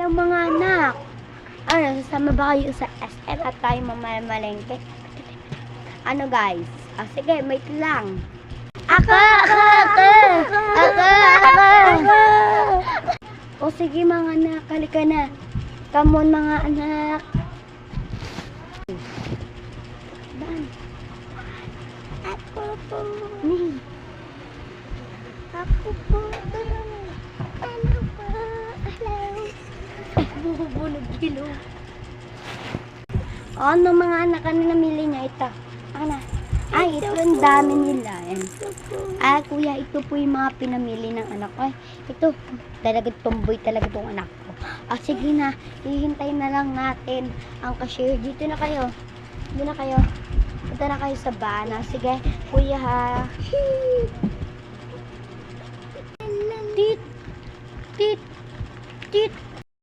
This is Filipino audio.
mga anak. Ano, sasama ba kayo sa SM at tayo mamamalengke? Ano guys? Sige, wait lang. Ako! O sige mga anak, halika na. Come on mga anak. Ako po. Ako po. Ano po? Hello. Bubunog kilo. Ano mga anak, ano namili niya ito? Ano? Ay, ito ang dami nila. Ay, kuya, ito po yung mga pinamili ng anak ko. Ay, ito, talaga tomboy talaga itong anak ko. Sige na, hihintay na lang natin ang cashier. Dito na kayo. Dito na kayo. Punta na kayo sa bana. Sige, kuya ha.